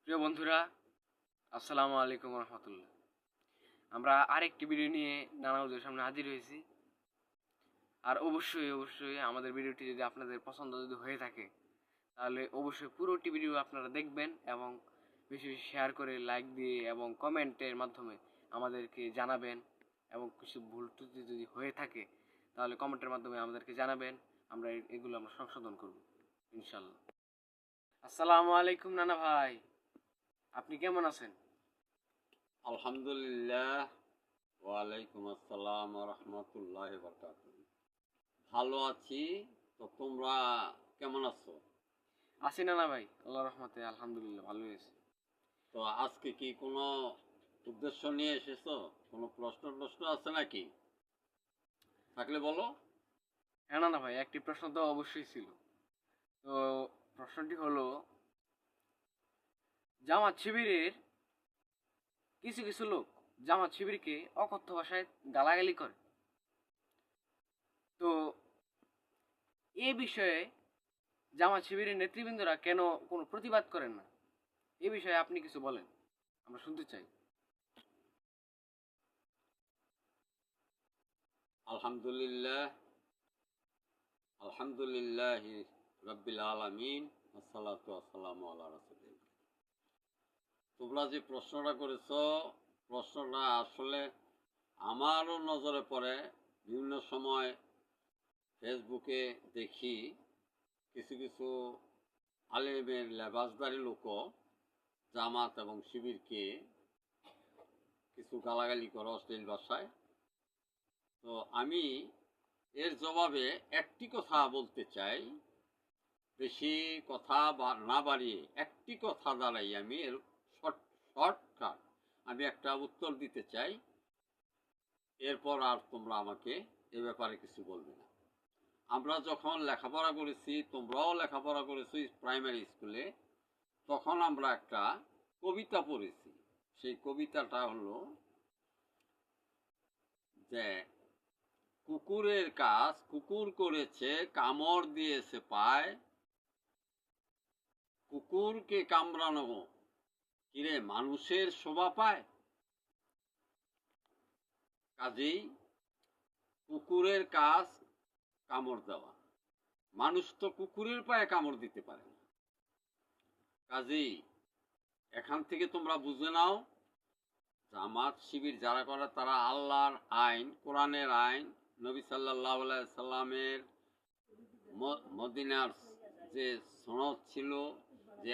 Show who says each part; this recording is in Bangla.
Speaker 1: প্রিয় বন্ধুরা, আসসালামু আলাইকুম রহমতুল্লাহ। আমরা আরেকটি ভিডিও নিয়ে নানাউদের সামনে হাজির হয়েছি। আর অবশ্যই আমাদের ভিডিওটি যদি আপনাদের পছন্দ যদি হয়ে থাকে, তাহলে অবশ্যই পুরোটি ভিডিও আপনারা দেখবেন এবং বেশি বেশি শেয়ার করে লাইক দিয়ে এবং কমেন্টের মাধ্যমে আমাদেরকে জানাবেন। এবং কিছু ভুল ত্রুটি যদি হয়ে থাকে, তাহলে কমেন্টের মাধ্যমে আমাদেরকে জানাবেন। এগুলো আমরা সংশোধন করব ইনশাল্লাহ। আসসালামু আলাইকুম নানা ভাই, আপনি কেমন আছেন?
Speaker 2: আলহামদুলিল্লাহ। ওয়ালাইকুম আসসালাম রহমতুল্লাহ বরকাতুহ। ভালো আছি। তো তোমরা কেমন আছো?
Speaker 1: আছি নানা ভাই, আল্লাহ রহমতে আলহামদুলিল্লাহ ভালোই আছি।
Speaker 2: তো আজকে কি কোনো উদ্দেশ্য নিয়ে এসেছো? কোনো প্রশ্ন আছে নাকি? থাকলে বলো।
Speaker 1: হ্যাঁ নানা ভাই, একটি প্রশ্ন তো অবশ্যই ছিল। তো প্রশ্নটি হলো, জামাত শিবিরের কিছু কিছু লোক জামাত শিবিরকে অকথ্য ভাষায় গালাগালি করে। তো এ বিষয়ে জামাত শিবিরের নেতৃবৃন্দরা কেন কোনো প্রতিবাদ করেন না? এ বিষয়ে আপনি কিছু বলেন, আমরা শুনতে চাই।
Speaker 2: আলহামদুলিল্লাহ। আলহামদুলিল্লাহ রব্বিল আলামিন আসসালাতু আসসালামু আলা রাসূলিল্লাহ। তোমরা যে প্রশ্নটা করেছো, প্রশ্নটা আসলে আমারও নজরে পড়ে। বিভিন্ন সময় ফেসবুকে দেখি কিছু কিছু আলেমের লেবাসদারি লোকও জামাত এবং শিবিরকে কিছু গালাগালি করে অশ্লীল ভাষায়। তো আমি এর জবাবে একটি কথা বলতে চাই, বেশি কথা না বাড়িয়ে একটি কথা দ্বারাই আমি এর শর্টকাট আমি একটা উত্তর দিতে চাই। এরপর আর তোমরা আমাকে এ ব্যাপারে কিছু বলবে না। আমরা যখন লেখাপড়া করেছি, তোমরাও লেখাপড়া করেছো প্রাইমারি স্কুলে, তখন আমরা একটা কবিতা পড়েছি। সেই কবিতাটা হলো যে কুকুরের কাজ কুকুর করেছে, কামড় দিয়েছে পায়, কুকুরকে কামড়ানো কিরে মানুষের শোভা পায়। কাজেই কুকুরের কাজ কামড় দেওয়া, মানুষ তো কুকুরের পায়ে কামড় দিতে পারে না। কাজেই এখান থেকে তোমরা বুঝে নাও, জামাত শিবির যারা করে তারা আল্লাহর আইন, কোরআনের আইন, নবী সাল্লাল্লাহু আলাইহি সাল্লামের মদিনার যে সনদ ছিল, যে